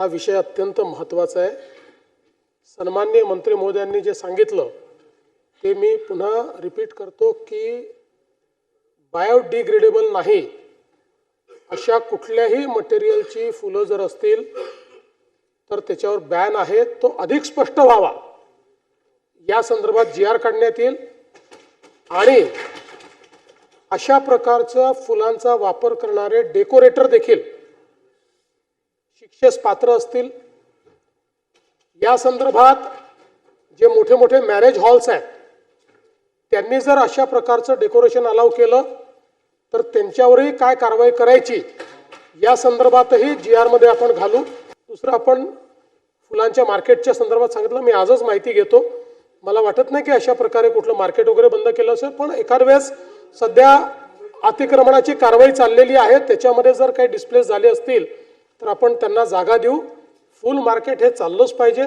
हा विषय अत्यंत महत्त्वाचा आहे। सन्माननीय मंत्री महोदयांनी जे सांगितलं ते मी पुन्हा रिपीट करतो की बायोडिग्रेडेबल नाही अशा कुठल्याही मटेरियलची फुलं जर असतील तर त्याच्यावर बॅन आहे, तो अधिक स्पष्ट व्हावा या संदर्भात GR काढण्यात येईल आणि अशा प्रकारच्या फुलांचा वापर करणारे डेकोरेटर देखील शिक्षेस पात्र असतील। या संदर्भात जे मोठे मोठे मॅरेज हॉल्स आहेत त्यांनी जर अशा प्रकारचं डेकोरेशन अलाउ केलं तर त्यांच्यावरही काय कारवाई करायची या संदर्भातही GR मध्ये आपण घालू। दुसरं आपण फुलांच्या मार्केटच्या संदर्भात सांगितलं, मी आजच माहिती घेतो। मला वाटत नाही की अशा प्रकारे कुठलं मार्केट वगैरे बंद केलं असेल, पण एखाद वेळेस सध्या अतिक्रमणाची कारवाई चाललेली आहे, त्याच्यामध्ये जर काही डिस्प्लेस झाले असतील तर आपण त्यांना जागा देऊ। फुल मार्केट हे चाललंच पाहिजे।